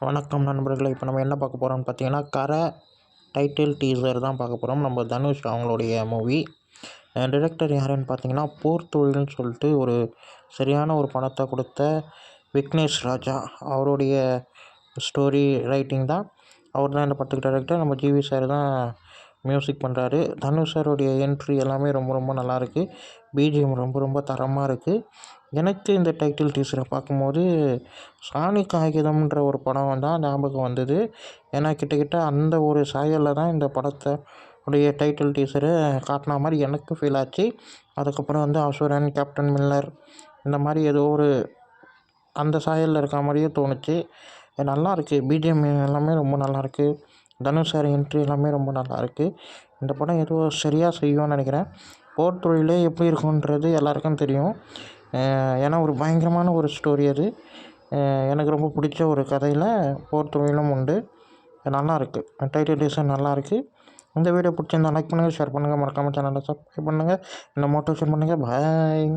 வணக்கம் நண்பர்களே. இப்போ நம்ம என்ன பார்க்க போகிறோம்னு பார்த்தீங்கன்னா, கரை டைட்டில் டீசர் தான் பார்க்க போகிறோம். நம்ம தனுஷ் அவங்களுடைய மூவி. டிரெக்டர் யாருன்னு பார்த்தீங்கன்னா, போர் தொழில்னு சொல்லிட்டு ஒரு சரியான ஒரு படத்தை கொடுத்த விக்னேஷ் ராஜா. அவருடைய ஸ்டோரி ரைட்டிங் தான். அவர் தான் இந்த படத்துக்கு டைரக்டர். நம்ம ஜிவி சார் தான் மியூசிக் பண்ணுறாரு. தனுஷ் சாருடைய என்ட்ரி எல்லாமே ரொம்ப ரொம்ப நல்லாயிருக்கு. பிஜிஎம் ரொம்ப ரொம்ப தரமாக இருக்குது. எனக்கு இந்த டைட்டில் டீசரை பார்க்கும்போது சாணி காகிதம்ன்ற ஒரு படம் தான் ஞாபகம் வந்தது. ஏன்னா கிட்டத்தட்ட அந்த ஒரு சாயலில் தான் இந்த படத்தை உடைய டைட்டில் டீசரை காட்டின மாதிரி எனக்கு ஃபீல் ஆச்சு. அதுக்கப்புறம் அசுரன், கேப்டன் மில்லர் இந்த மாதிரி ஏதோ ஒரு அந்த சாயலில் இருக்க மாதிரியே தோணுச்சு. நல்லாயிருக்கு. பிஜிஎம் எல்லாமே ரொம்ப நல்லாயிருக்கு. தனுஷ் சார் என்ட்ரி எல்லாமே ரொம்ப நல்லாயிருக்கு. இந்த படம் ஏதோ சரியாக செய்யும்னு நினைக்கிறேன். போர் தொழிலே எப்படி இருக்குன்றது எல்லாருக்கும் தெரியும். ஏன்னா ஒரு பயங்கரமான ஒரு ஸ்டோரி அது. எனக்கு ரொம்ப பிடிச்ச ஒரு கதையில் போர் தொழிலும் உண்டு. நல்லாயிருக்கு. டைட்டில் டீசர் நல்லாயிருக்கு. இந்த வீடியோ பிடிச்சிருந்தா லைக் பண்ணுங்கள், ஷேர் பண்ணுங்கள், மறக்காமல் சேனலை சப்ஸ்கிரைப் பண்ணுங்கள். இந்த மோட்டிவேஷன் பண்ணுங்கள். பாய்.